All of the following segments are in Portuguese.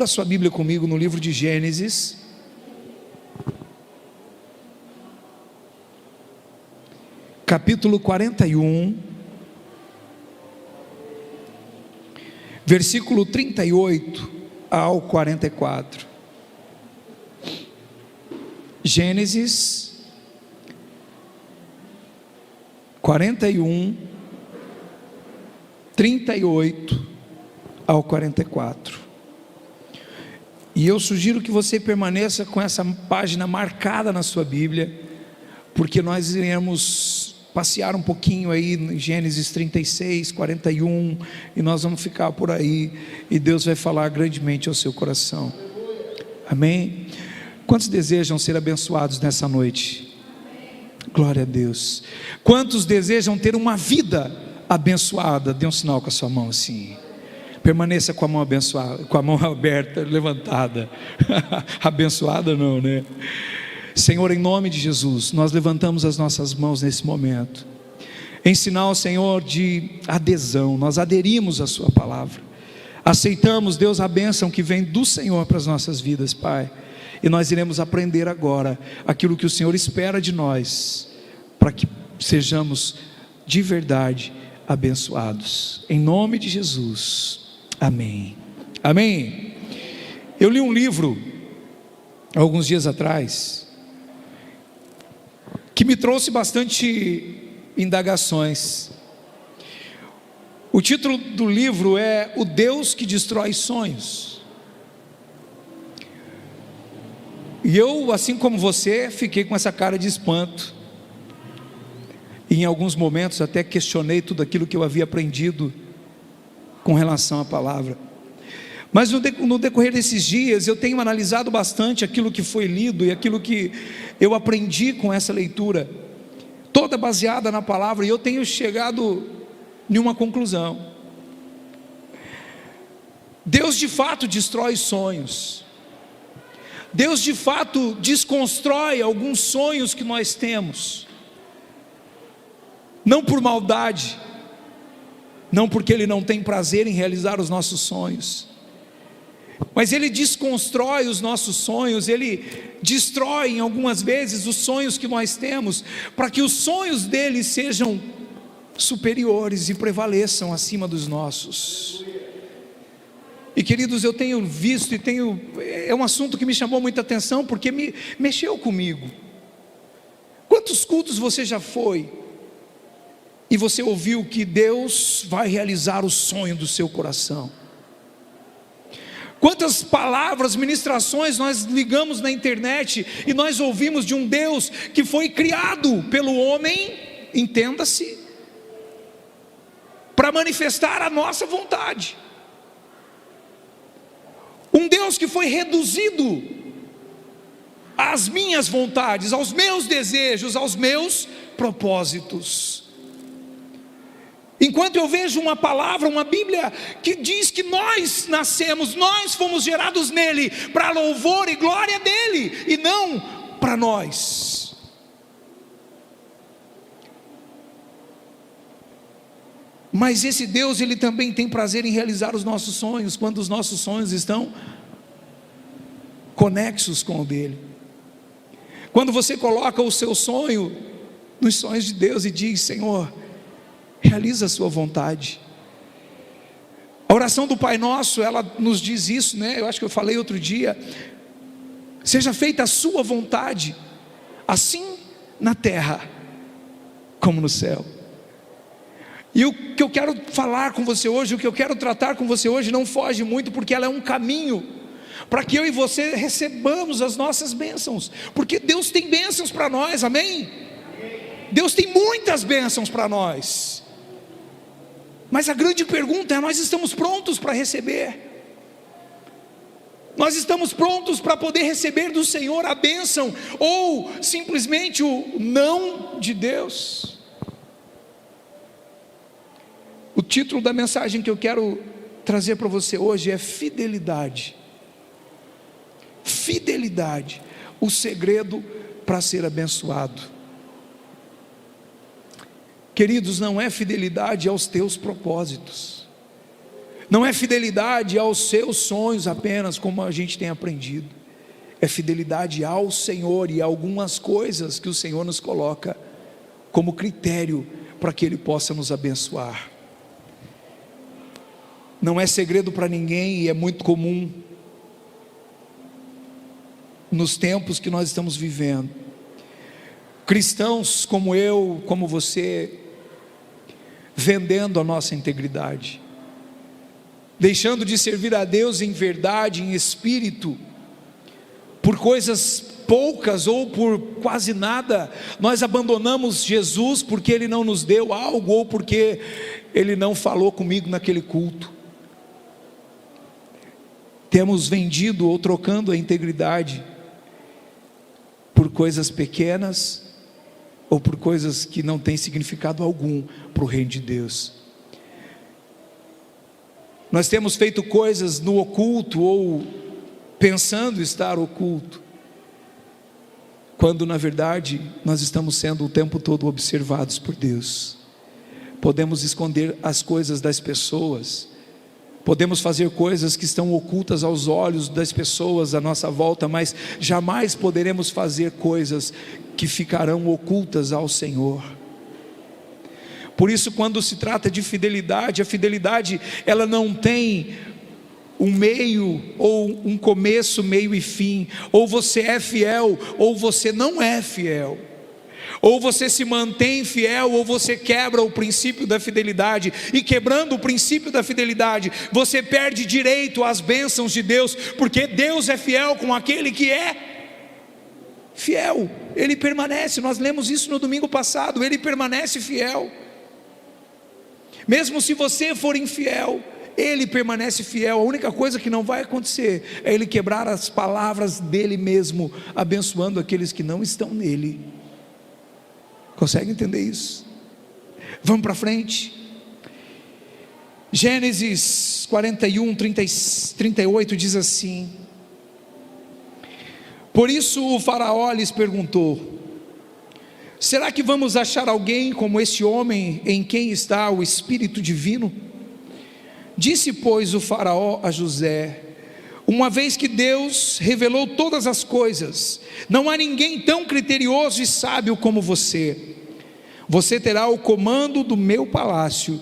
Abra sua Bíblia comigo no livro de Gênesis, capítulo 41, versículo 38 ao 44. Gênesis 41, 38 ao 44. E eu sugiro que você permaneça com essa página marcada na sua Bíblia, porque nós iremos passear um pouquinho aí em Gênesis 36, 41, e nós vamos ficar por aí, e Deus vai falar grandemente ao seu coração. Amém? Quantos desejam ser abençoados nessa noite? Glória a Deus. Quantos desejam ter uma vida abençoada? Dê um sinal com a sua mão assim. Permaneça com a mão abençoada, com a mão aberta, levantada. Abençoada não, né? Senhor, em nome de Jesus, nós levantamos as nossas mãos nesse momento, em sinal, Senhor, de adesão. Nós aderimos à sua palavra, aceitamos, Deus, a bênção que vem do Senhor para as nossas vidas, Pai. E nós iremos aprender agora aquilo que o Senhor espera de nós, para que sejamos de verdade abençoados, em nome de Jesus. Amém. Amém. Eu li um livro alguns dias atrás que me trouxe bastante indagações. O título do livro é O Deus que Destrói Sonhos. E eu, assim como você, fiquei com essa cara de espanto. E em alguns momentos até questionei tudo aquilo que eu havia aprendido com relação à palavra. Mas no decorrer desses dias eu tenho analisado bastante aquilo que foi lido e aquilo que eu aprendi com essa leitura, toda baseada na palavra, e eu tenho chegado em uma conclusão: Deus de fato destrói sonhos. Deus de fato desconstrói alguns sonhos que nós temos, não por maldade, não porque Ele não tem prazer em realizar os nossos sonhos, mas Ele desconstrói os nossos sonhos. Ele destrói em algumas vezes os sonhos que nós temos, para que os sonhos dele sejam superiores e prevaleçam acima dos nossos. E queridos, eu tenho visto é um assunto que me chamou muita atenção, porque me mexeu comigo. Quantos cultos você já foi e você ouviu que Deus vai realizar o sonho do seu coração? Quantas palavras, ministrações nós ligamos na internet e nós ouvimos de um Deus que foi criado pelo homem, entenda-se, para manifestar a nossa vontade. Um Deus que foi reduzido às minhas vontades, aos meus desejos, aos meus propósitos. Enquanto eu vejo uma palavra, uma Bíblia que diz que nós nascemos, nós fomos gerados nele para louvor e glória dele, e não para nós. Mas esse Deus, Ele também tem prazer em realizar os nossos sonhos, quando os nossos sonhos estão conexos com o dele. Quando você coloca o seu sonho nos sonhos de Deus e diz: Senhor, realiza a sua vontade. A oração do Pai Nosso, ela nos diz isso, né? Eu acho que eu falei outro dia: seja feita a sua vontade, assim na terra como no céu. E o que eu quero falar com você hoje, o que eu quero tratar com você hoje, não foge muito, porque ela é um caminho para que eu e você recebamos as nossas bênçãos, porque Deus tem bênçãos para nós, amém? Deus tem muitas bênçãos para nós, mas a grande pergunta é: nós estamos prontos para receber? Nós estamos prontos para poder receber do Senhor a bênção, ou simplesmente o não de Deus? O título da mensagem que eu quero trazer para você hoje é fidelidade. Fidelidade, o segredo para ser abençoado. Queridos, não é fidelidade aos teus propósitos, Não é fidelidade aos seus sonhos apenas, como a gente tem aprendido. É fidelidade ao Senhor e a algumas coisas que o Senhor nos coloca como critério para que Ele possa nos abençoar. Não é segredo para ninguém e é muito comum nos tempos que nós estamos vivendo. Cristãos como eu, como você, vendendo a nossa integridade, deixando de servir a Deus em verdade, em espírito, por coisas poucas ou por quase nada. Nós abandonamos Jesus porque Ele não nos deu algo, ou porque Ele não falou comigo naquele culto. Temos vendido ou trocando a integridade por coisas pequenas, ou por coisas que não têm significado algum para o reino de Deus. Nós temos feito coisas no oculto, ou pensando estar oculto, quando na verdade nós estamos sendo o tempo todo observados por Deus. Podemos esconder as coisas das pessoas, podemos fazer coisas que estão ocultas aos olhos das pessoas à nossa volta, mas jamais poderemos fazer coisas que ficarão ocultas ao Senhor. Por isso, quando se trata de fidelidade, a fidelidade ela não tem um meio, ou um começo, meio e fim. Ou você é fiel, ou você não é fiel. Ou você se mantém fiel, ou você quebra o princípio da fidelidade. E quebrando o princípio da fidelidade, você perde direito às bênçãos de Deus, porque Deus é fiel com aquele que é fiel. Ele permanece, nós lemos isso no domingo passado, Ele permanece fiel. Mesmo se você for infiel, Ele permanece fiel. A única coisa que não vai acontecer é Ele quebrar as palavras dEle mesmo, abençoando aqueles que não estão nele. Consegue entender isso? Vamos para frente. Gênesis 41, 38 diz assim: por isso o faraó lhes perguntou: será que vamos achar alguém como esse homem em quem está o Espírito Divino? Disse, pois, o faraó a José: uma vez que Deus revelou todas as coisas, não há ninguém tão criterioso e sábio como você. Você terá o comando do meu palácio,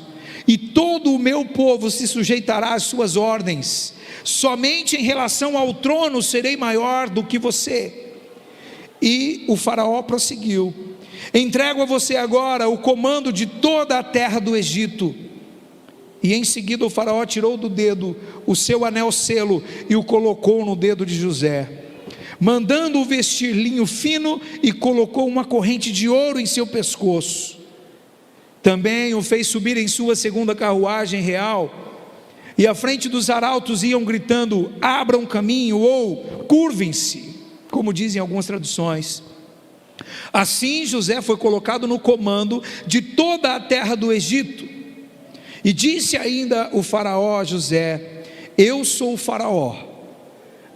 e todo o meu povo se sujeitará às suas ordens. Somente em relação ao trono serei maior do que você. E o faraó prosseguiu: entrego a você agora o comando de toda a terra do Egito. E em seguida o faraó tirou do dedo o seu anel selo e o colocou no dedo de José, mandando-o vestir linho fino, e colocou uma corrente de ouro em seu pescoço. Também o fez subir em sua segunda carruagem real, e à frente dos arautos iam gritando: abram caminho, ou curvem-se, como dizem algumas traduções. Assim José foi colocado no comando de toda a terra do Egito. E disse ainda o faraó a José: eu sou o faraó,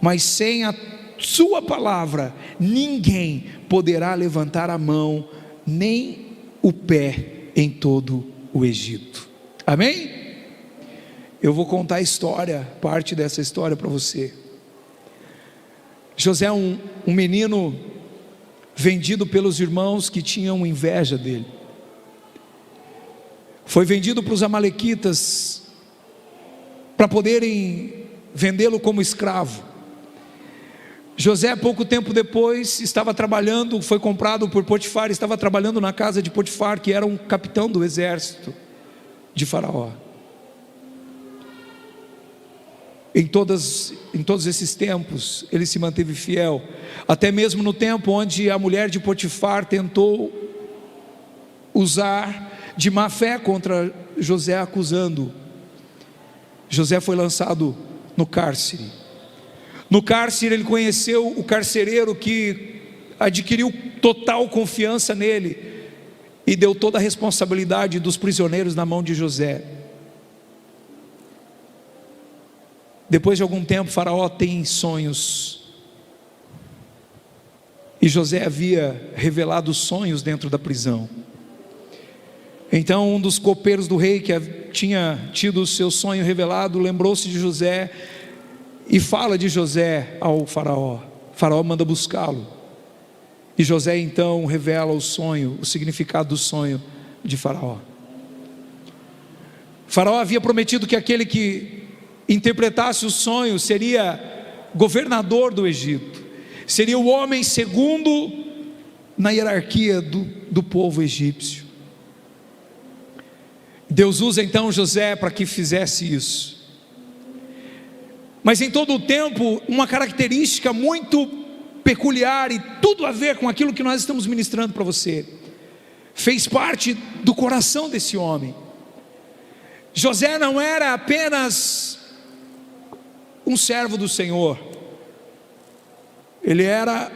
mas sem a sua palavra ninguém poderá levantar a mão nem o pé em todo o Egito. Amém? Eu vou contar a história, parte dessa história para você. José é um menino vendido pelos irmãos que tinham inveja dele. Foi vendido para os amalequitas para poderem vendê-lo como escravo. José, pouco tempo depois, estava trabalhando, foi comprado por Potifar, estava trabalhando na casa de Potifar, que era um capitão do exército de Faraó. Em todos esses tempos, ele se manteve fiel, até mesmo no tempo onde a mulher de Potifar tentou usar de má fé contra José, acusando. José foi lançado no cárcere. No cárcere ele conheceu o carcereiro, que adquiriu total confiança nele e deu toda a responsabilidade dos prisioneiros na mão de José. Depois de algum tempo, Faraó tem sonhos, e José havia revelado sonhos dentro da prisão. Então um dos copeiros do rei, que tinha tido o seu sonho revelado, lembrou-se de José e fala de José ao faraó. O faraó manda buscá-lo, e José então revela o sonho, o significado do sonho de faraó. O faraó havia prometido que aquele que interpretasse o sonho seria governador do Egito, seria o homem segundo na hierarquia do povo egípcio. Deus usa então José para que fizesse isso. Mas em todo o tempo, uma característica muito peculiar e tudo a ver com aquilo que nós estamos ministrando para você, fez parte do coração desse homem. José não era apenas um servo do Senhor, ele era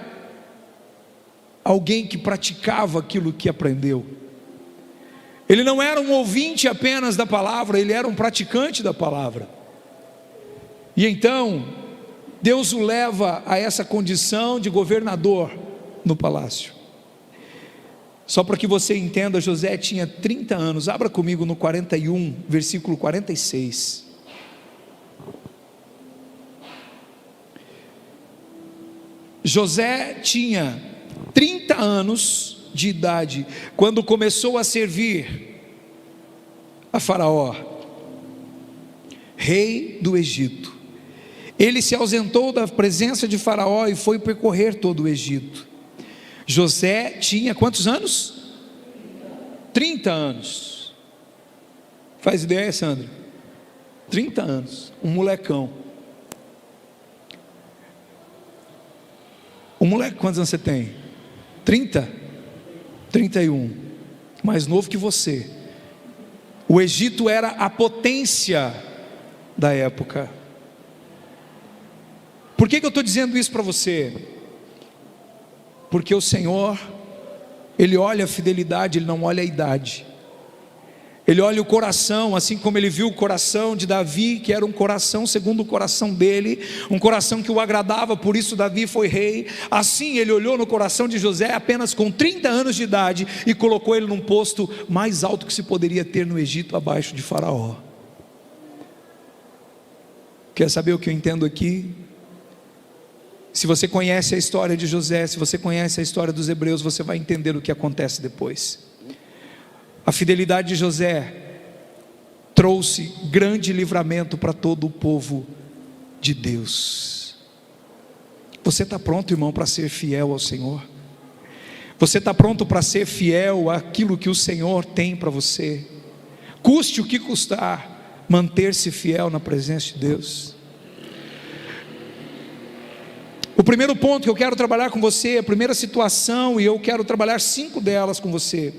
alguém que praticava aquilo que aprendeu. Ele não era um ouvinte apenas da palavra, ele era um praticante da palavra. E então Deus o leva a essa condição de governador no palácio. Só para que você entenda, José tinha 30 anos. Abra comigo no 41, versículo 46. José tinha 30 anos de idade quando começou a servir a Faraó, rei do Egito. Ele se ausentou da presença de Faraó e foi percorrer todo o Egito. José tinha quantos anos? 30 anos. Faz ideia, Sandra? 30 anos, um molecão. Um moleque, quantos anos você tem? 30? 31. Mais novo que você. O Egito era a potência da época. Por que eu estou dizendo isso para você? Porque o Senhor, Ele olha a fidelidade, Ele não olha a idade. Ele olha o coração, assim como Ele viu o coração de Davi, que era um coração segundo o coração dele, um coração que o agradava, por isso Davi foi rei. Assim Ele olhou no coração de José apenas com 30 anos de idade e colocou ele num posto mais alto que se poderia ter no Egito, abaixo de Faraó. Quer saber o que eu entendo aqui? Se você conhece a história de José, se você conhece a história dos hebreus, você vai entender o que acontece depois. A fidelidade de José trouxe grande livramento para todo o povo de Deus. Você está pronto, irmão, para ser fiel ao Senhor? Você está pronto para ser fiel àquilo que o Senhor tem para você? Custe o que custar, manter-se fiel na presença de Deus. O primeiro ponto que eu quero trabalhar com você, a primeira situação, e eu quero trabalhar 5 delas com você.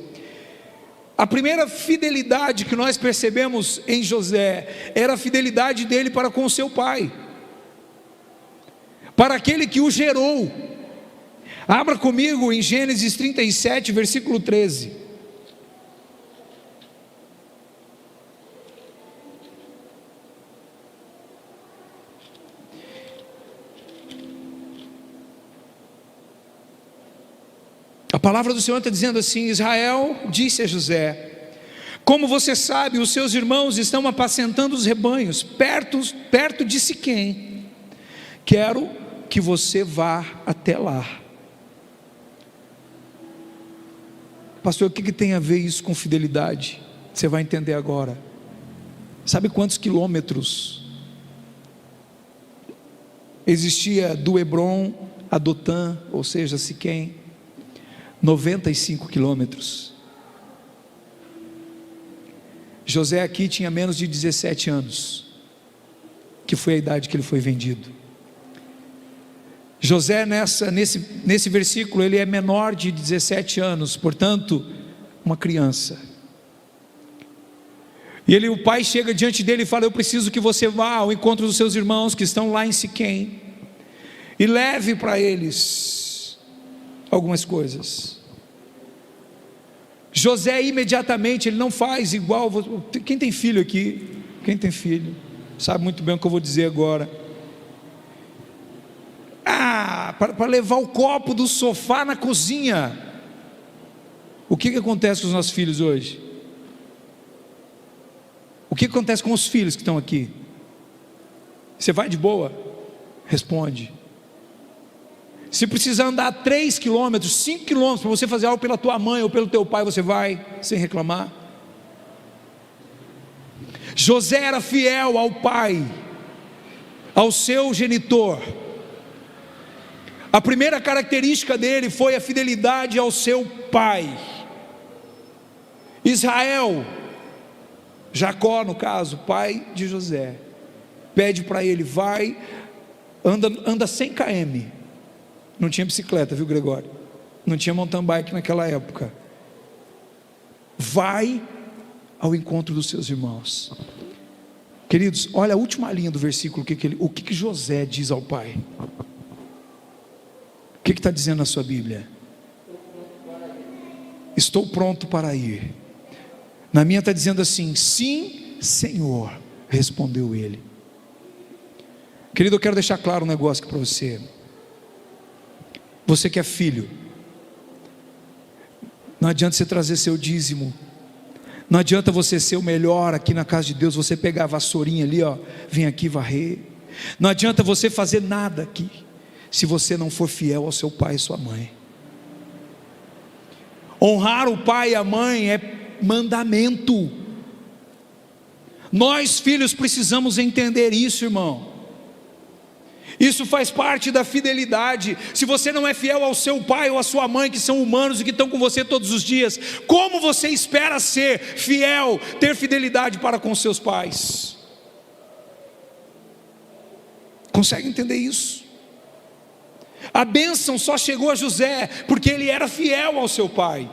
A primeira fidelidade que nós percebemos em José era a fidelidade dele para com o seu pai, para aquele que o gerou. Abra comigo em Gênesis 37, versículo 13. A palavra do Senhor está dizendo assim: Israel disse a José: como você sabe, os seus irmãos estão apacentando os rebanhos perto de Siquém. Quero que você vá até lá. Pastor, o que tem a ver isso com fidelidade? Você vai entender agora. Sabe quantos quilômetros existia do Hebrom a Dotã, ou seja, Siquém? 95 quilômetros. José aqui tinha menos de 17 anos, que foi a idade que ele foi vendido. José nesse versículo, ele é menor de 17 anos, portanto, uma criança. E o pai chega diante dele e fala: eu preciso que você vá ao encontro dos seus irmãos que estão lá em Siquém, e leve para eles algumas coisas. José imediatamente, ele não faz igual. Quem tem filho aqui? Quem tem filho sabe muito bem o que eu vou dizer agora. Para levar o copo do sofá na cozinha. O que acontece com os nossos filhos hoje? O que acontece com os filhos que estão aqui? Você vai de boa? Responde. Se precisar andar 3 quilômetros, 5 quilômetros, para você fazer algo pela tua mãe ou pelo teu pai, você vai, sem reclamar? José era fiel ao pai, ao seu genitor. A primeira característica dele foi a fidelidade ao seu pai. Israel, Jacó no caso, pai de José, pede para ele, vai, anda 100 km, não tinha bicicleta, viu, Gregório? Não tinha mountain bike naquela época. Vai ao encontro dos seus irmãos. Queridos, olha a última linha do versículo, o que José diz ao pai? O que está dizendo na sua Bíblia? Estou pronto para ir. Na minha está dizendo assim, sim, Senhor, respondeu ele. Querido, eu quero deixar claro um negócio aqui para você. Você que é filho, não adianta você trazer seu dízimo, não adianta você ser o melhor aqui na casa de Deus, você pegar a vassourinha ali, ó, vem aqui varrer. Não adianta você fazer nada aqui, se você não for fiel ao seu pai e sua mãe. Honrar o pai e a mãe é mandamento. Nós filhos precisamos entender isso, irmão. Isso faz parte da fidelidade. Se você não é fiel ao seu pai ou à sua mãe, que são humanos e que estão com você todos os dias, como você espera ser fiel, ter fidelidade para com seus pais? Consegue entender isso? A bênção só chegou a José porque ele era fiel ao seu pai.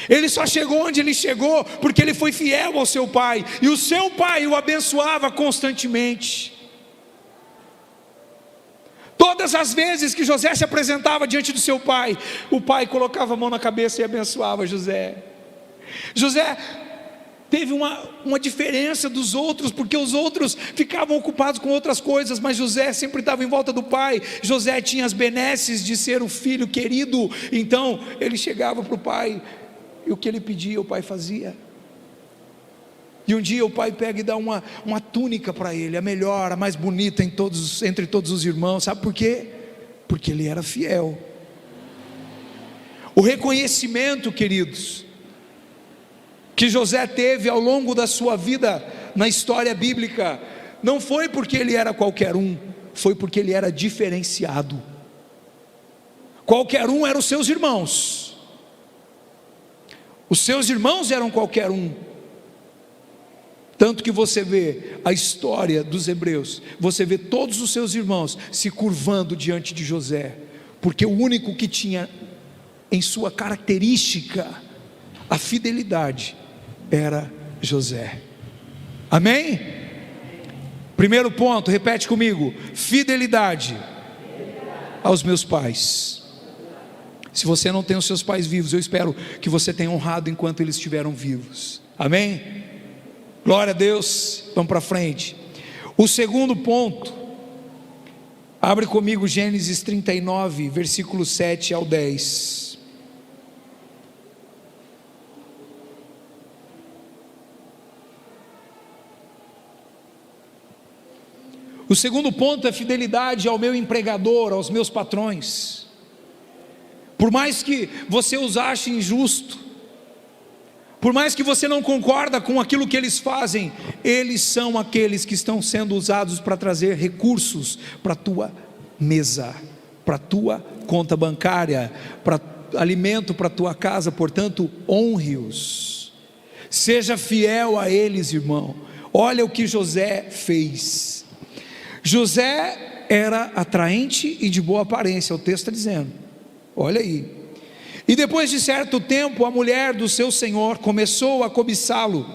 Ele só chegou onde ele chegou porque ele foi fiel ao seu pai, e o seu pai o abençoava constantemente. Todas as vezes que José se apresentava diante do seu pai, o pai colocava a mão na cabeça e abençoava José. José teve uma diferença dos outros, porque os outros ficavam ocupados com outras coisas, mas José sempre estava em volta do pai. José tinha as benesses de ser o filho querido, então ele chegava para o pai, e o que ele pedia o pai fazia. E um dia o pai pega e dá uma túnica para ele, a melhor, a mais bonita entre todos os irmãos. Sabe por quê? Porque ele era fiel. O reconhecimento, queridos, que José teve ao longo da sua vida na história bíblica, não foi porque ele era qualquer um, foi porque ele era diferenciado. Qualquer um eram os seus irmãos. Os seus irmãos eram qualquer um. Tanto que você vê a história dos hebreus, você vê todos os seus irmãos se curvando diante de José, porque o único que tinha em sua característica a fidelidade era José. Amém? Primeiro ponto, repete comigo: fidelidade aos meus pais. Se você não tem os seus pais vivos, eu espero que você tenha honrado enquanto eles estiveram vivos. Amém? Glória a Deus. Vamos para frente. O segundo ponto, abre comigo Gênesis 39, versículo 7 ao 10. O segundo ponto é fidelidade ao meu empregador, aos meus patrões. Por mais que você os ache injusto, por mais que você não concorda com aquilo que eles fazem, eles são aqueles que estão sendo usados para trazer recursos para a tua mesa, para a tua conta bancária, para alimento para a tua casa. Portanto, honre-os, seja fiel a eles, irmão. Olha o que José fez. José era atraente e de boa aparência, o texto está dizendo. Olha aí. E depois de certo tempo, a mulher do seu senhor começou a cobiçá-lo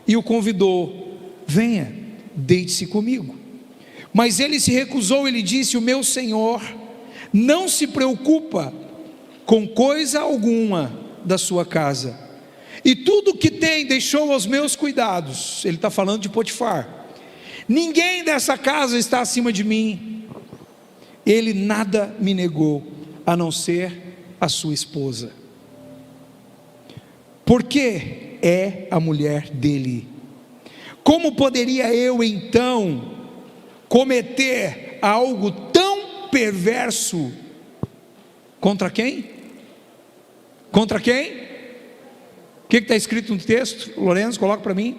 e o convidou: venha, deite-se comigo. Mas ele se recusou e lhe disse: o meu senhor não se preocupa com coisa alguma da sua casa, e tudo o que tem deixou aos meus cuidados. Ele está falando de Potifar. Ninguém dessa casa está acima de mim. Ele nada me negou, a não ser a sua esposa, porque é a mulher dele. Como poderia eu então cometer algo tão perverso contra quem? Contra quem? O que está escrito no texto? Lourenço, coloca para mim.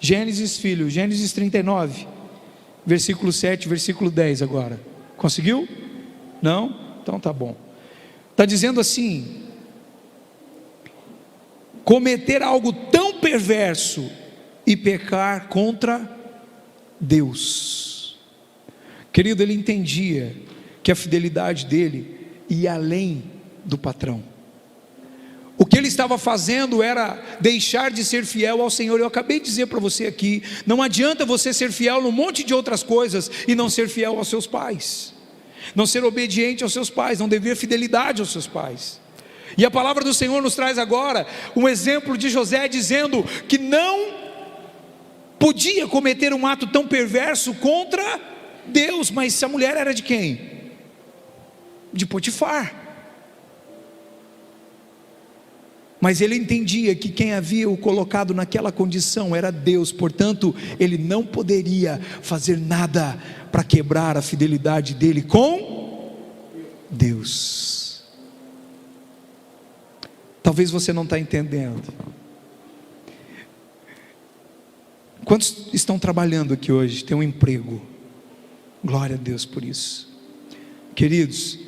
Gênesis, filho, Gênesis 39, versículo 7, versículo 10 agora. Conseguiu? Não? Então tá bom. Está dizendo assim: cometer algo tão perverso e pecar contra Deus. Querido, ele entendia que a fidelidade dele ia além do patrão. O que ele estava fazendo era deixar de ser fiel ao Senhor. Eu acabei de dizer para você aqui, não adianta você ser fiel num monte de outras coisas e não ser fiel aos seus pais, não ser obediente aos seus pais, não dever fidelidade aos seus pais. E a palavra do Senhor nos traz agora um exemplo de José, dizendo que não podia cometer um ato tão perverso contra Deus. Mas a mulher era de quem? De Potifar. Mas ele entendia que quem havia o colocado naquela condição era Deus, portanto, ele não poderia fazer nada para quebrar a fidelidade dele com Deus. Talvez você não está entendendo. Quantos estão trabalhando aqui hoje, têm um emprego? Glória a Deus por isso. Queridos,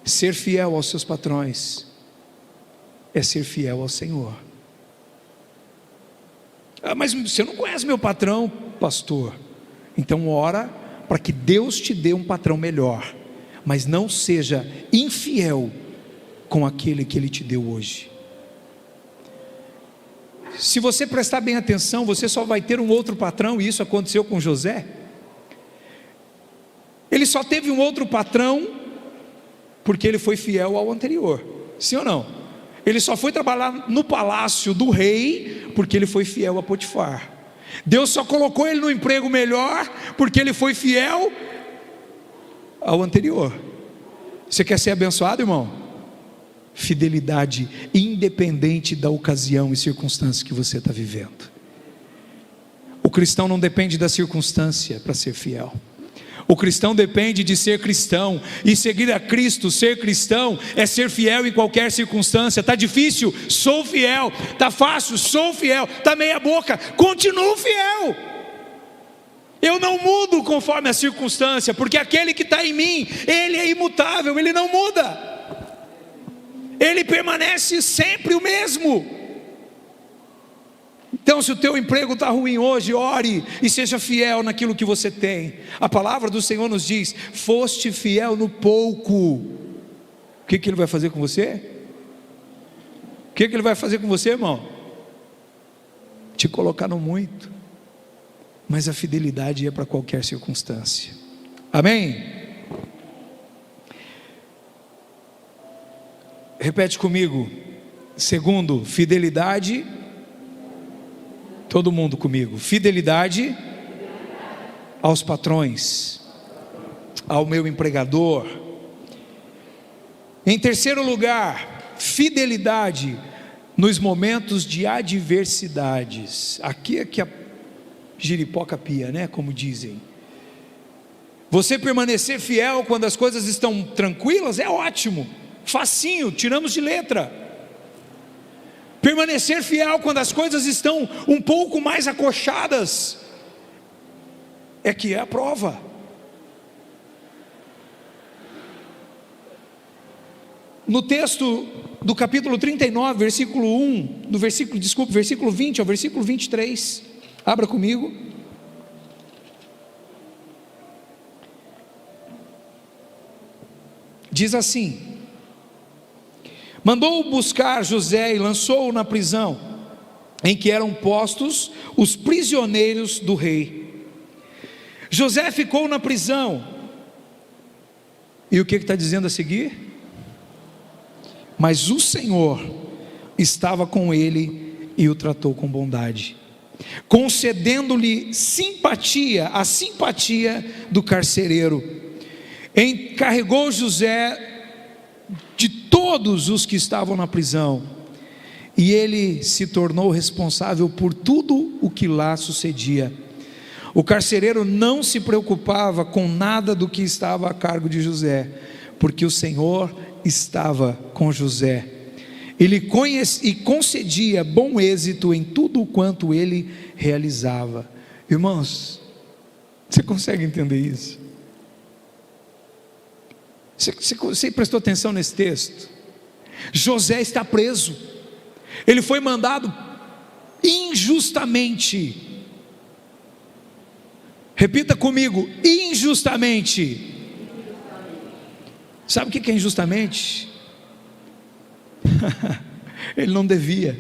ser fiel aos seus patrões é ser fiel ao Senhor. Mas você não conhece meu patrão, pastor. Então ora para que Deus te dê um patrão melhor, mas não seja infiel com aquele que Ele te deu hoje. Se você prestar bem atenção, você só vai ter um outro patrão, e isso aconteceu com José. Ele só teve um outro patrão porque ele foi fiel ao anterior, sim ou não? Ele só foi trabalhar no palácio do rei porque ele foi fiel a Potifar. Deus só colocou ele no emprego melhor porque ele foi fiel ao anterior. Você quer ser abençoado, irmão? Fidelidade independente da ocasião e circunstância que você está vivendo. O cristão não depende da circunstância para ser fiel. O cristão depende de ser cristão, e seguir a Cristo, ser cristão, é ser fiel em qualquer circunstância. Está difícil? Sou fiel. Está fácil? Sou fiel. Está meia boca? Continuo fiel. Eu não mudo conforme a circunstância, porque aquele que está em mim, Ele é imutável, Ele não muda, Ele permanece sempre o mesmo. Então, se o teu emprego está ruim hoje, ore e seja fiel naquilo que você tem. A palavra do Senhor nos diz: foste fiel no pouco. O que Ele vai fazer com você? O que Ele vai fazer com você, irmão? Te colocar no muito. Mas a fidelidade é para qualquer circunstância. Amém? Repete comigo. Segundo, fidelidade. Todo mundo comigo. Fidelidade aos patrões, ao meu empregador. Em terceiro lugar, fidelidade nos momentos de adversidades. Aqui é que a giripoca pia, né? Como dizem. Você permanecer fiel quando as coisas estão tranquilas é ótimo, facinho, tiramos de letra. Permanecer fiel quando as coisas estão um pouco mais acolchadas é que é a prova. No texto do capítulo 39, versículo 1, versículo 20 ao versículo 23, abra comigo. Diz assim: mandou buscar José e lançou-o na prisão, em que eram postos os prisioneiros do rei. José ficou na prisão. E o que está dizendo a seguir? Mas o Senhor estava com ele e o tratou com bondade, concedendo-lhe simpatia, a simpatia do carcereiro. Encarregou José de todos os que estavam na prisão, e ele se tornou responsável por tudo o que lá sucedia. O carcereiro não se preocupava com nada do que estava a cargo de José, porque o Senhor estava com José. Ele concedia bom êxito em tudo quanto ele realizava. Irmãos, você consegue entender isso? Você prestou atenção nesse texto? José está preso, ele foi mandado injustamente. Repita comigo: injustamente. Sabe o que é injustamente? Ele não devia,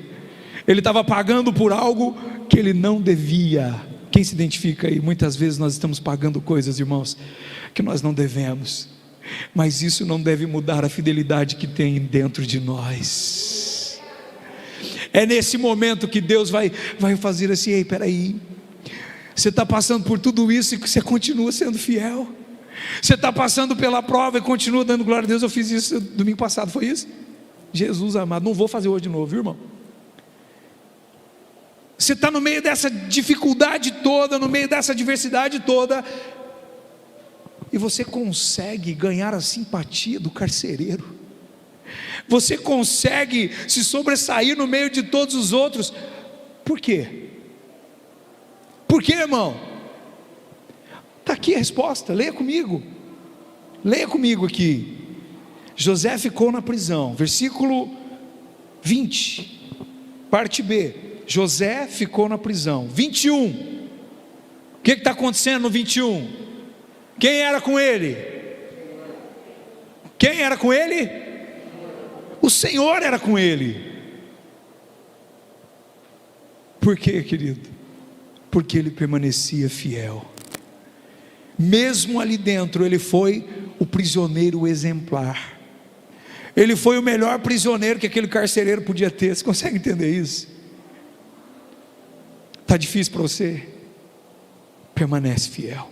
ele estava pagando por algo que ele não devia. Quem se identifica aí? Muitas vezes nós estamos pagando coisas, irmãos, que nós não devemos, mas isso não deve mudar a fidelidade que tem dentro de nós. É nesse momento que Deus vai fazer assim: ei, peraí, você está passando por tudo isso e você continua sendo fiel. Você está passando pela prova e continua dando glória a Deus. Eu fiz isso domingo passado, foi isso? Jesus amado, não vou fazer hoje de novo, viu, irmão? Você está no meio dessa dificuldade toda, no meio dessa adversidade toda, e você consegue ganhar a simpatia do carcereiro. Você consegue se sobressair no meio de todos os outros. Por quê? Por quê, irmão? Está aqui a resposta, leia comigo aqui. José ficou na prisão, versículo 20, parte B. José ficou na prisão. 21, o que está acontecendo no 21? Quem era com ele? Quem era com ele? O Senhor era com ele. Por quê, querido? Porque ele permanecia fiel. Mesmo ali dentro, ele foi o prisioneiro exemplar. Ele foi o melhor prisioneiro que aquele carcereiro podia ter. Você consegue entender isso? Está difícil para você? Permanece fiel.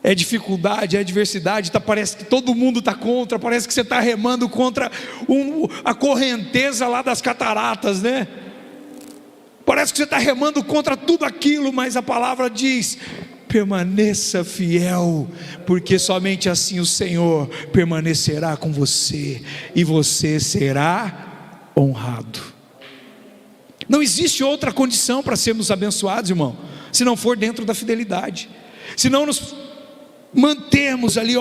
É dificuldade, é adversidade, parece que todo mundo está contra, parece que você está remando contra a correnteza lá das cataratas, né? Parece que você está remando contra tudo aquilo, mas a palavra diz: permaneça fiel, porque somente assim o Senhor permanecerá com você, e você será honrado. Não existe outra condição para sermos abençoados, irmão, se não for dentro da fidelidade. Se não nos mantermos ali,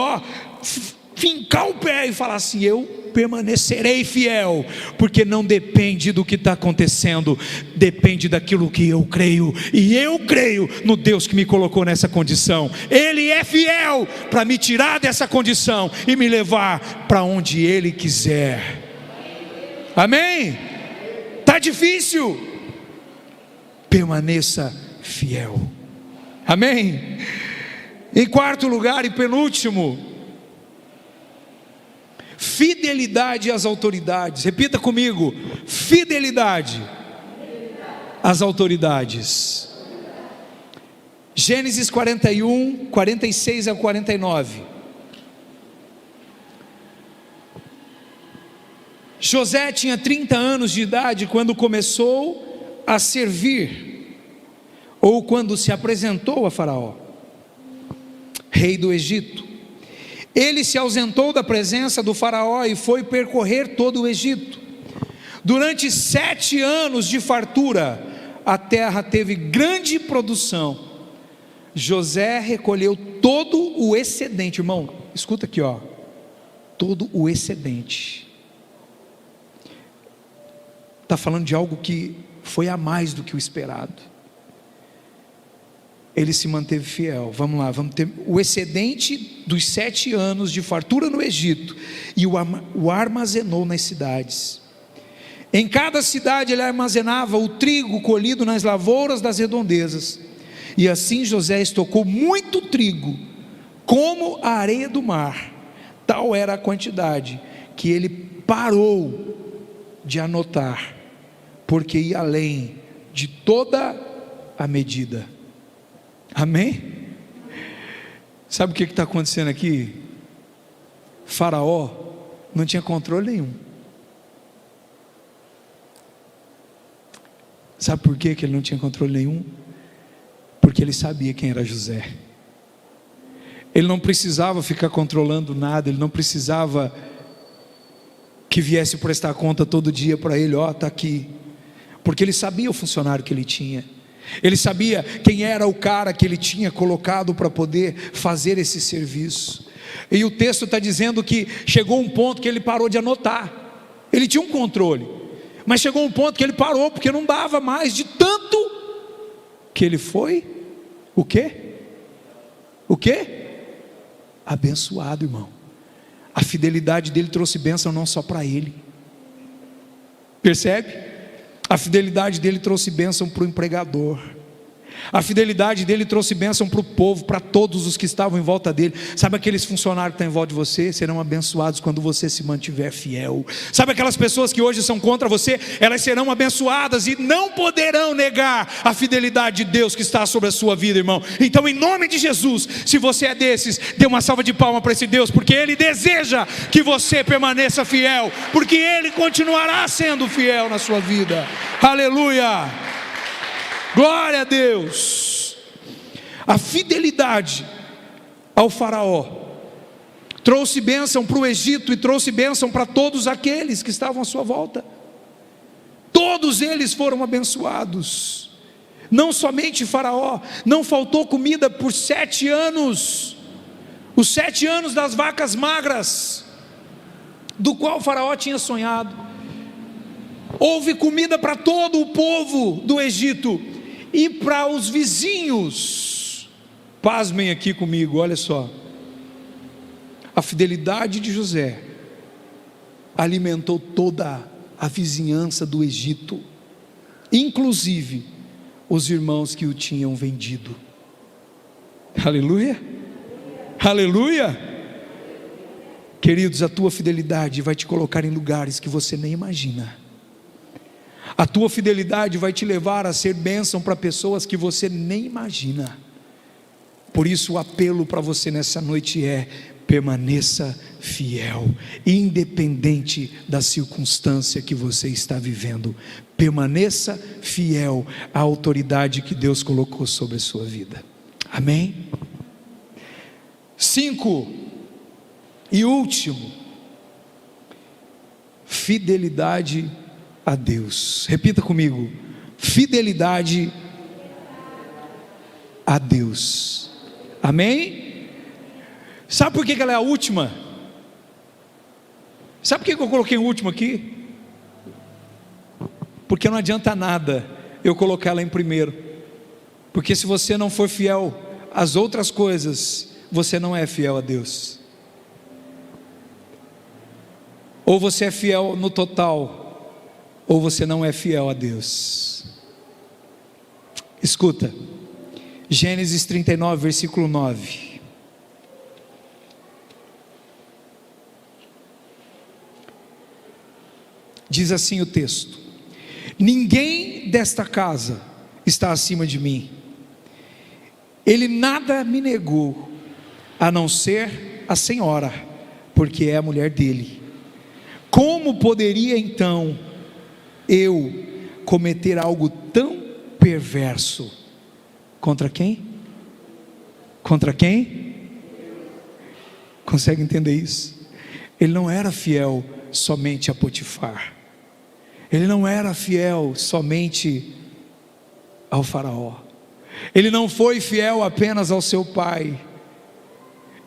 fincar o pé e falar assim: eu permanecerei fiel, porque não depende do que está acontecendo, depende daquilo que eu creio, e eu creio no Deus que me colocou nessa condição. Ele é fiel para me tirar dessa condição e me levar para onde Ele quiser. Amém? Está difícil? Permaneça fiel. Amém? Em quarto lugar e penúltimo, fidelidade às autoridades. Repita comigo: fidelidade às autoridades. Gênesis 41, 46 a 49. José tinha 30 anos de idade quando começou a servir, ou quando se apresentou a Faraó, rei do Egito. Ele se ausentou da presença do Faraó e foi percorrer todo o Egito. Durante 7 anos de fartura, a terra teve grande produção. José recolheu todo o excedente. Irmão, escuta aqui, todo o excedente. Está falando de algo que foi a mais do que o esperado. Ele se manteve fiel. Vamos lá, vamos ter o excedente dos 7 anos de fartura no Egito, e o armazenou nas cidades. Em cada cidade ele armazenava o trigo colhido nas lavouras das redondezas, e assim José estocou muito trigo, como a areia do mar. Tal era a quantidade que ele parou de anotar, porque ia além de toda a medida. Amém? Sabe o que está acontecendo aqui? Faraó não tinha controle nenhum. Sabe por quê que ele não tinha controle nenhum? Porque ele sabia quem era José. Ele não precisava ficar controlando nada, ele não precisava que viesse prestar conta todo dia para ele, está aqui. Porque ele sabia o funcionário que ele tinha. Ele sabia quem era o cara que ele tinha colocado para poder fazer esse serviço. E o texto está dizendo que chegou um ponto que ele parou de anotar. Ele tinha um controle, mas chegou um ponto que ele parou, porque não dava mais, de tanto que ele foi, o quê? O quê? Abençoado, irmão. A fidelidade dele trouxe bênção não só para ele. Percebe? A fidelidade dele trouxe bênção para o empregador. A fidelidade dele trouxe bênção para o povo, para todos os que estavam em volta dele. Sabe aqueles funcionários que estão em volta de você? Serão abençoados quando você se mantiver fiel. Sabe aquelas pessoas que hoje são contra você? Elas serão abençoadas e não poderão negar a fidelidade de Deus que está sobre a sua vida, irmão. Então, em nome de Jesus, se você é desses, dê uma salva de palmas para esse Deus, porque Ele deseja que você permaneça fiel, porque Ele continuará sendo fiel na sua vida. Aleluia! Glória a Deus. A fidelidade ao faraó trouxe bênção para o Egito e trouxe bênção para todos aqueles que estavam à sua volta. Todos eles foram abençoados. Não somente faraó. Não faltou comida por 7 anos. Os 7 anos das vacas magras, do qual o faraó tinha sonhado. Houve comida para todo o povo do Egito e para os vizinhos. Pasmem aqui comigo, olha só. A fidelidade de José alimentou toda a vizinhança do Egito, inclusive os irmãos que o tinham vendido. Aleluia, aleluia. Queridos, a tua fidelidade vai te colocar em lugares que você nem imagina. A tua fidelidade vai te levar a ser bênção para pessoas que você nem imagina. Por isso o apelo para você nessa noite é: permaneça fiel, independente da circunstância que você está vivendo. Permaneça fiel à autoridade que Deus colocou sobre a sua vida. Amém? 5 e último, fidelidade a Deus. Repita comigo: fidelidade a Deus. Amém? Sabe por que ela é a última? Sabe por que eu coloquei o último aqui? Porque não adianta nada eu colocar ela em primeiro, porque se você não for fiel às outras coisas, você não é fiel a Deus. Ou você é fiel no total, ou você não é fiel a Deus. Escuta, Gênesis 39, versículo 9. Diz assim o texto: ninguém desta casa está acima de mim. Ele nada me negou, a não ser a senhora, porque é a mulher dele. Como poderia então eu cometer algo tão perverso? Contra quem? Contra quem? Consegue entender isso? Ele não era fiel somente a Potifar. Ele não era fiel somente ao faraó. Ele não foi fiel apenas ao seu pai.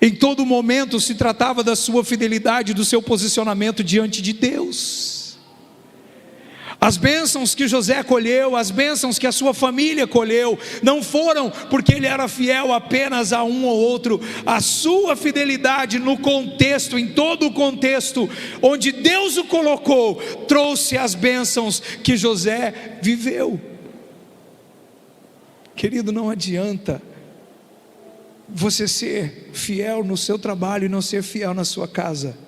Em todo momento se tratava da sua fidelidade, do seu posicionamento diante de Deus. As bênçãos que José colheu, as bênçãos que a sua família colheu, não foram porque ele era fiel apenas a um ou outro. A sua fidelidade no contexto, em todo o contexto onde Deus o colocou, trouxe as bênçãos que José viveu. Querido, não adianta você ser fiel no seu trabalho e não ser fiel na sua casa.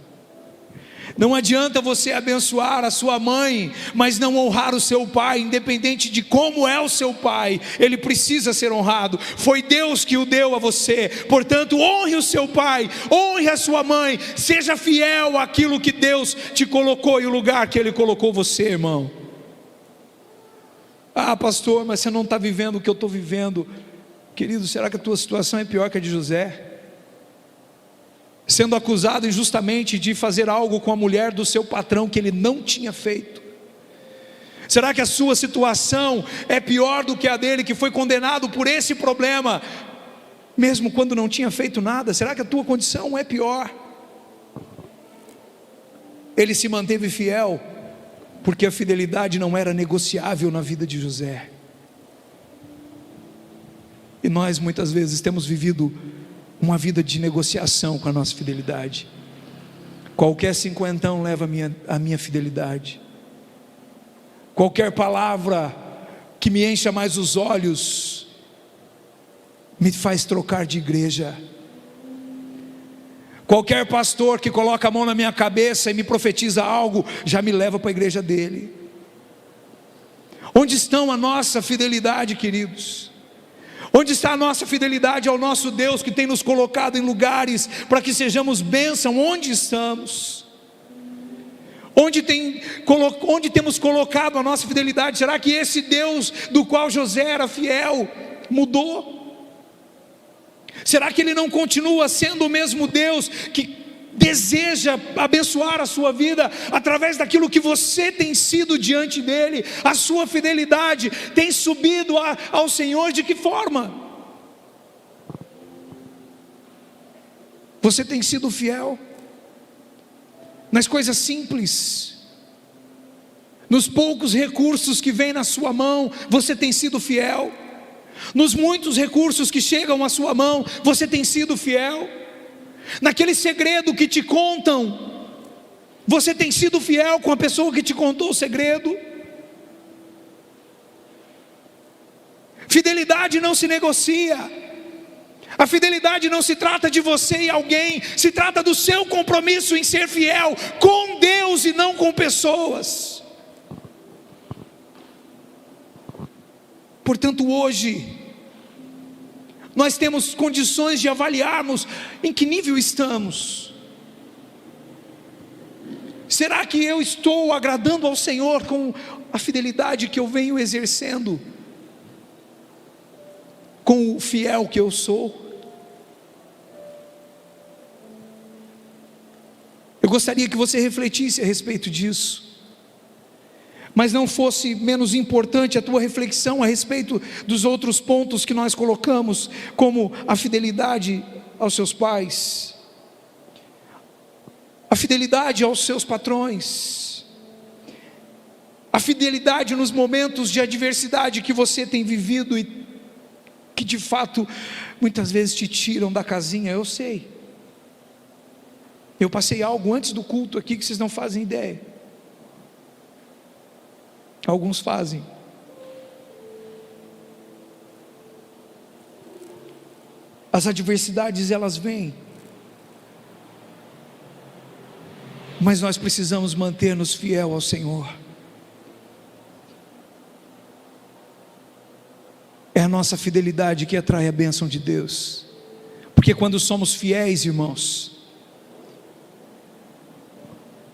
Não adianta você abençoar a sua mãe, mas não honrar o seu pai. Independente de como é o seu pai, ele precisa ser honrado. Foi Deus que o deu a você. Portanto, honre o seu pai, honre a sua mãe. Seja fiel àquilo que Deus te colocou e o lugar que Ele colocou você, irmão. Ah, pastor, mas você não está vivendo o que eu estou vivendo. Querido, será que a tua situação é pior que a de José? Sendo acusado injustamente de fazer algo com a mulher do seu patrão que ele não tinha feito. Será que a sua situação é pior do que a dele, que foi condenado por esse problema, mesmo quando não tinha feito nada? Será que a tua condição é pior? Ele se manteve fiel, porque a fidelidade não era negociável na vida de José. E nós muitas vezes temos vivido uma vida de negociação com a nossa fidelidade. Qualquer cinquentão leva a minha fidelidade. Qualquer palavra que me encha mais os olhos me faz trocar de igreja. Qualquer pastor que coloca a mão na minha cabeça e me profetiza algo, já me leva para a igreja dele. Onde estão a nossa fidelidade, queridos? Onde está a nossa fidelidade ao nosso Deus, que tem nos colocado em lugares para que sejamos bênção? Onde estamos? Onde temos colocado a nossa fidelidade? Será que esse Deus do qual José era fiel mudou? Será que Ele não continua sendo o mesmo Deus que deseja abençoar a sua vida através daquilo que você tem sido diante dEle? A sua fidelidade tem subido ao Senhor de que forma? Você tem sido fiel nas coisas simples, nos poucos recursos que vêm na sua mão, você tem sido fiel. Nos muitos recursos que chegam à sua mão, você tem sido fiel. Naquele segredo que te contam, você tem sido fiel com a pessoa que te contou o segredo. Fidelidade não se negocia. A fidelidade não se trata de você e alguém, se trata do seu compromisso em ser fiel com Deus e não com pessoas. Portanto, hoje nós temos condições de avaliarmos em que nível estamos. Será que eu estou agradando ao Senhor com a fidelidade que eu venho exercendo, com o fiel que eu sou? Eu gostaria que você refletisse a respeito disso, mas não fosse menos importante a tua reflexão a respeito dos outros pontos que nós colocamos, como a fidelidade aos seus pais, a fidelidade aos seus patrões, a fidelidade nos momentos de adversidade que você tem vivido e que de fato muitas vezes te tiram da casinha. Eu sei, eu passei algo antes do culto aqui que vocês não fazem ideia. Alguns fazem. As adversidades, elas vêm, mas nós precisamos manter-nos fiel ao Senhor. É a nossa fidelidade que atrai a bênção de Deus, porque quando somos fiéis, irmãos,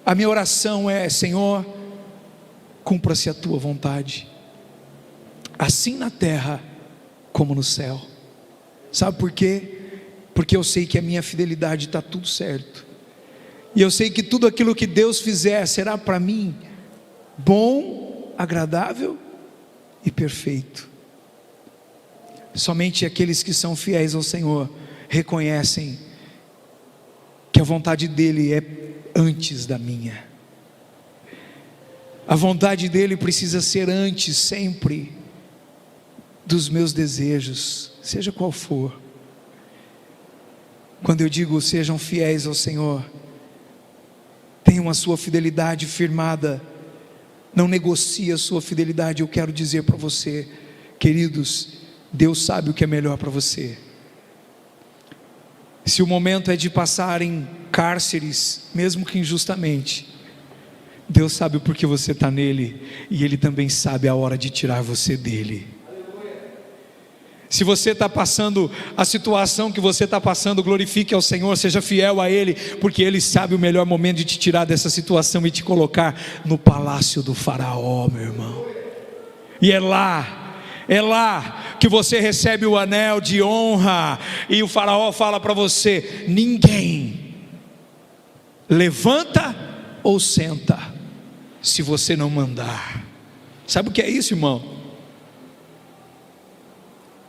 a minha oração é: Senhor, cumpra-se a tua vontade, assim na terra como no céu. Sabe por quê? Porque eu sei que a minha fidelidade está tudo certo, e eu sei que tudo aquilo que Deus fizer será para mim bom, agradável e perfeito. Somente aqueles que são fiéis ao Senhor reconhecem que a vontade dEle é antes da minha. A vontade dEle precisa ser antes sempre dos meus desejos, seja qual for. Quando eu digo sejam fiéis ao Senhor, tenham a sua fidelidade firmada, não negocie a sua fidelidade. Eu quero dizer para você, queridos, Deus sabe o que é melhor para você. Se o momento é de passar em cárceres, mesmo que injustamente, Deus sabe o porquê você está nele, e Ele também sabe a hora de tirar você dele. Se você está passando a situação que você está passando, glorifique ao Senhor, seja fiel a Ele, porque Ele sabe o melhor momento de te tirar dessa situação e te colocar no palácio do faraó, meu irmão. E é lá que você recebe o anel de honra. E o faraó fala para você: ninguém levanta ou senta se você não mandar. Sabe o que é isso, irmão?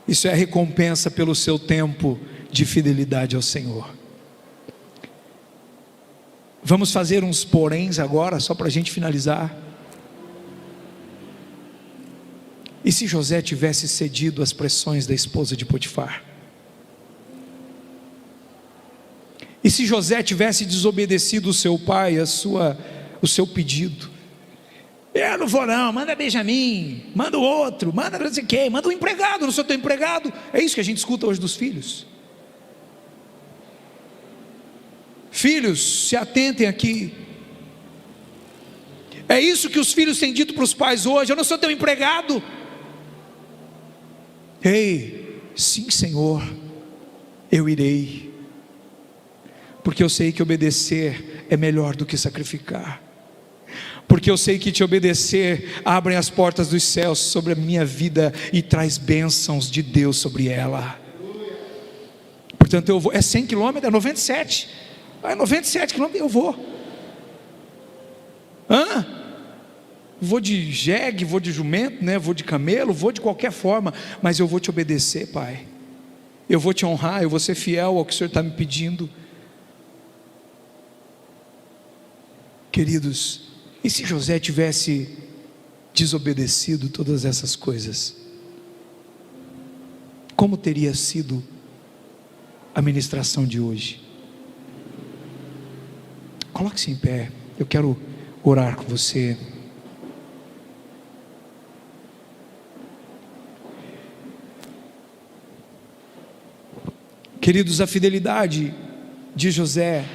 Isso é a recompensa pelo seu tempo de fidelidade ao Senhor. Vamos fazer uns poréns agora, só para a gente finalizar. E se José tivesse cedido às pressões da esposa de Potifar? E se José tivesse desobedecido o seu pai, o seu pedido? Eu não vou não, manda Benjamim, manda o outro, manda não sei quem, manda um empregado, não sou teu empregado. É isso que a gente escuta hoje dos filhos. Filhos, se atentem aqui. É isso que os filhos têm dito para os pais hoje: eu não sou teu empregado. Ei, sim, Senhor, eu irei, porque eu sei que obedecer é melhor do que sacrificar, porque eu sei que te obedecer abre as portas dos céus sobre a minha vida e traz bênçãos de Deus sobre ela. Portanto eu vou. É 100 quilômetros, é 97, é 97 quilômetros, eu vou. Vou de jegue, vou de jumento, né? Vou de camelo, vou de qualquer forma, mas eu vou te obedecer, Pai. Eu vou te honrar, eu vou ser fiel ao que o Senhor está me pedindo. Queridos, e se José tivesse desobedecido todas essas coisas? Como teria sido a ministração de hoje? Coloque-se em pé, eu quero orar com você. Queridos, a fidelidade de José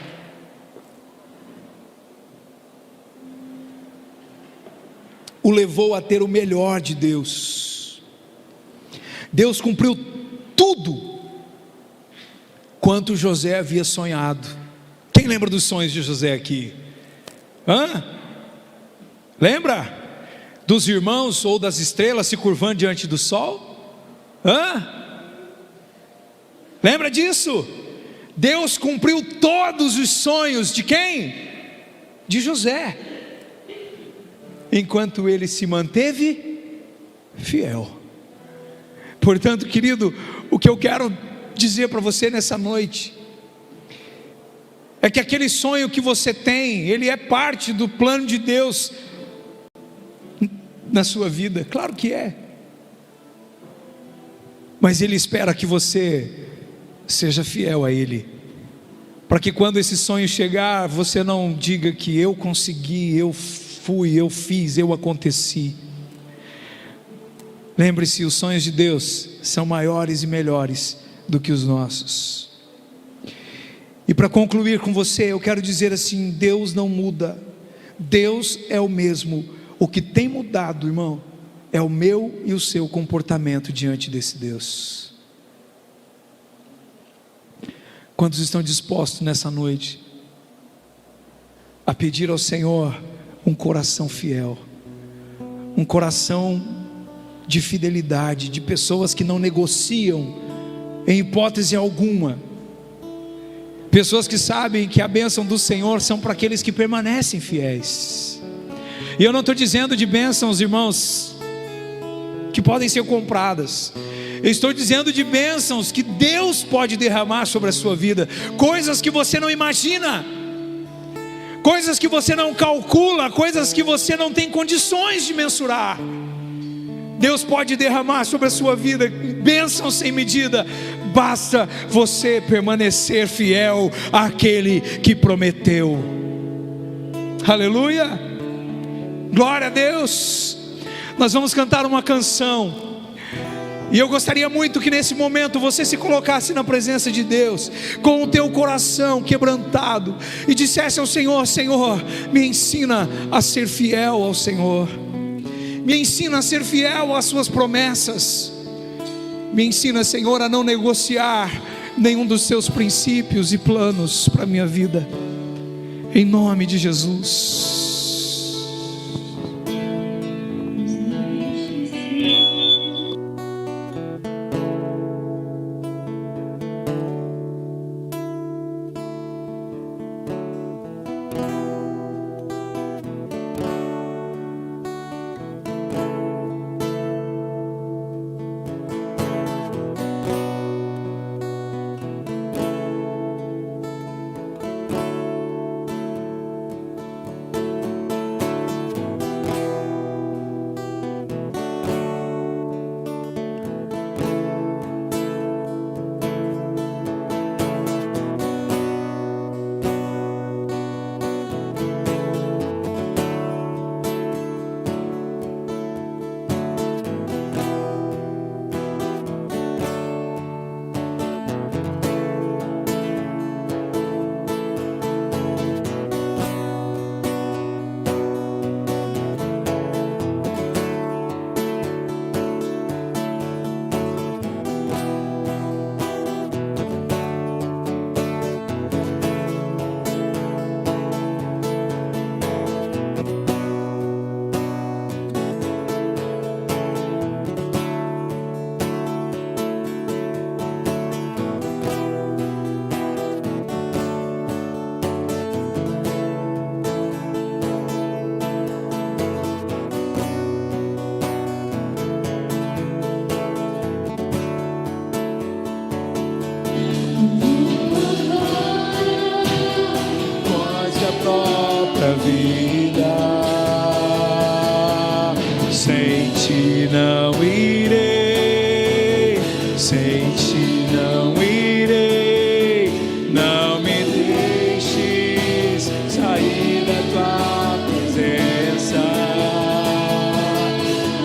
o levou a ter o melhor de Deus. Deus cumpriu tudo quanto José havia sonhado. Quem lembra dos sonhos de José aqui? Lembra? Dos irmãos ou das estrelas se curvando diante do sol? Lembra disso? Deus cumpriu todos os sonhos de quem? De José, enquanto ele se manteve fiel. Portanto, querido, o que eu quero dizer para você nessa noite é que aquele sonho que você tem, ele é parte do plano de Deus na sua vida, claro que é, mas Ele espera que você seja fiel a Ele, para que quando esse sonho chegar, você não diga que eu consegui, eu fui, eu fiz, eu aconteci. Lembre-se, os sonhos de Deus são maiores e melhores do que os nossos. E para concluir com você, eu quero dizer assim: Deus não muda, Deus é o mesmo. O que tem mudado, irmão, é o meu e o seu comportamento diante desse Deus. Quantos estão dispostos nessa noite a pedir ao Senhor um coração fiel, um coração de fidelidade, de pessoas que não negociam em hipótese alguma, pessoas que sabem que a bênção do Senhor são para aqueles que permanecem fiéis? E eu não estou dizendo de bênçãos, irmãos, que podem ser compradas. Eu estou dizendo de bênçãos que Deus pode derramar sobre a sua vida, coisas que você não imagina, coisas que você não calcula, coisas que você não tem condições de mensurar. Deus pode derramar sobre a sua vida bênçãos sem medida. Basta você permanecer fiel àquele que prometeu. Aleluia, glória a Deus. Nós vamos cantar uma canção, e eu gostaria muito que nesse momento você se colocasse na presença de Deus, com o teu coração quebrantado, e dissesse ao Senhor: Senhor, me ensina a ser fiel ao Senhor, me ensina a ser fiel às suas promessas, me ensina, Senhor, a não negociar nenhum dos seus princípios e planos para a minha vida, em nome de Jesus. minha vida. Sem ti não irei, sem ti não irei. Não me deixes sair da tua presença.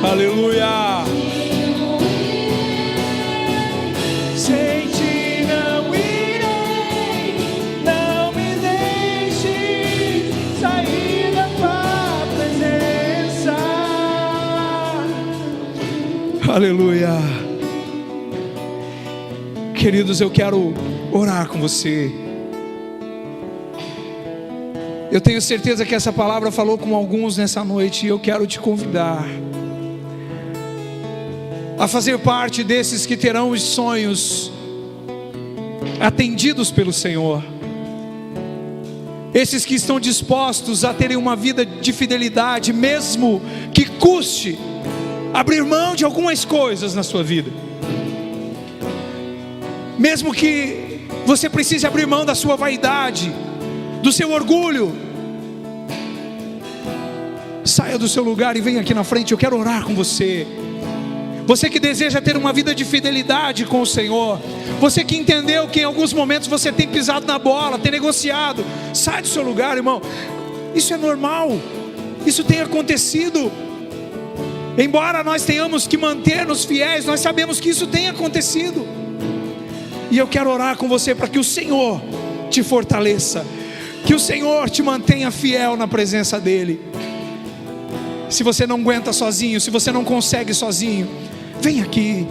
Aleluia. Sem ti não irei, não me deixe sair da tua presença. Aleluia. Queridos, eu quero orar com você. Eu tenho certeza que essa palavra falou com alguns nessa noite, e eu quero te convidar a fazer parte desses que terão os sonhos atendidos pelo Senhor, esses que estão dispostos a terem uma vida de fidelidade, mesmo que custe abrir mão de algumas coisas na sua vida, mesmo que você precise abrir mão da sua vaidade, do seu orgulho. Saia do seu lugar e venha aqui na frente, eu quero orar com você. Você que deseja ter uma vida de fidelidade com o Senhor, você que entendeu que em alguns momentos você tem pisado na bola, tem negociado, sai do seu lugar, irmão. Isso é normal, isso tem acontecido. Embora nós tenhamos que manter-nos fiéis, nós sabemos que isso tem acontecido. E eu quero orar com você para que o Senhor te fortaleça, que o Senhor te mantenha fiel na presença dEle. Se você não aguenta sozinho, se você não consegue sozinho, vem aqui,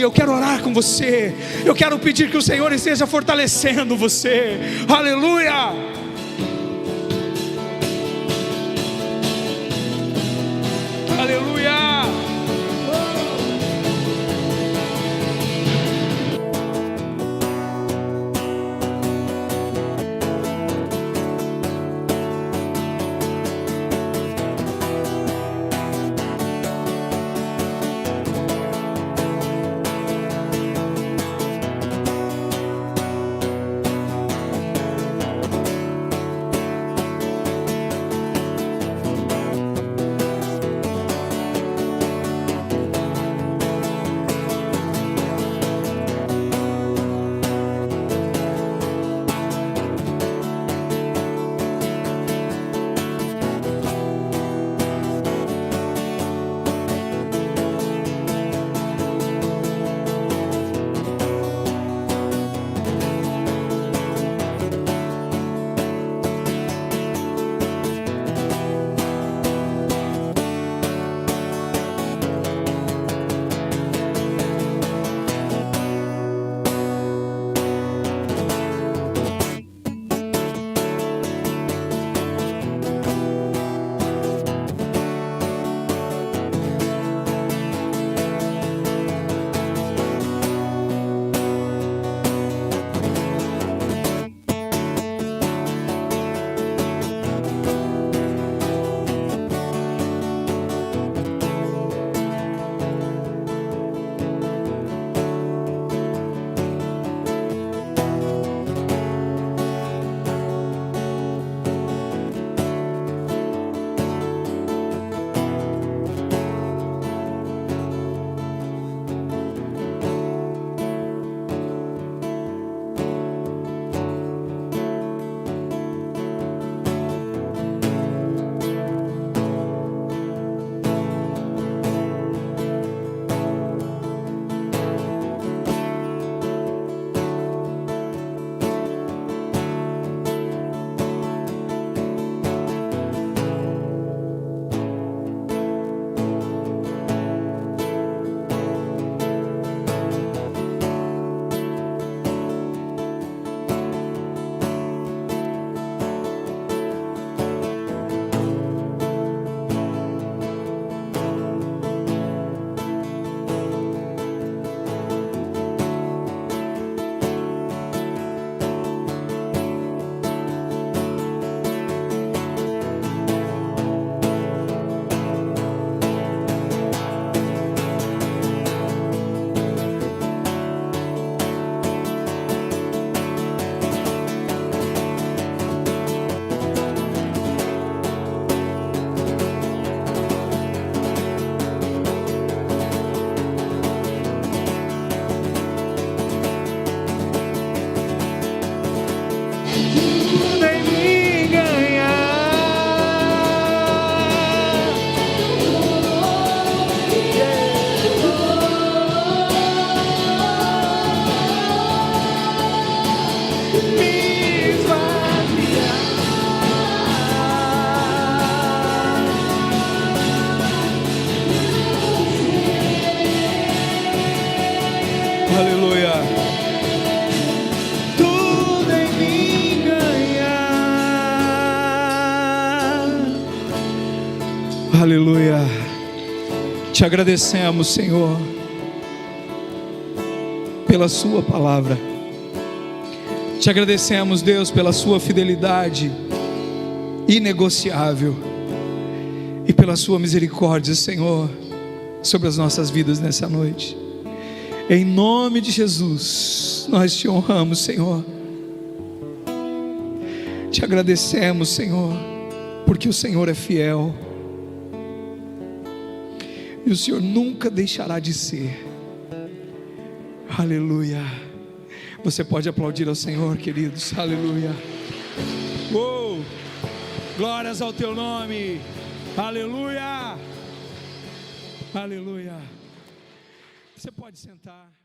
eu quero orar com você. Eu quero pedir que o Senhor esteja fortalecendo você. Aleluia. Aleluia. Aleluia. Tudo em mim ganhar. Aleluia. Te agradecemos, Senhor, pela sua palavra. Te agradecemos, Deus, pela sua fidelidade inegociável e pela sua misericórdia, Senhor, sobre as nossas vidas nessa noite. Em nome de Jesus, nós te honramos, Senhor. Te agradecemos, Senhor, porque o Senhor é fiel e o Senhor nunca deixará de ser. Aleluia. Você pode aplaudir ao Senhor, queridos. Aleluia. Glórias ao teu nome. Aleluia. Aleluia. Você pode sentar.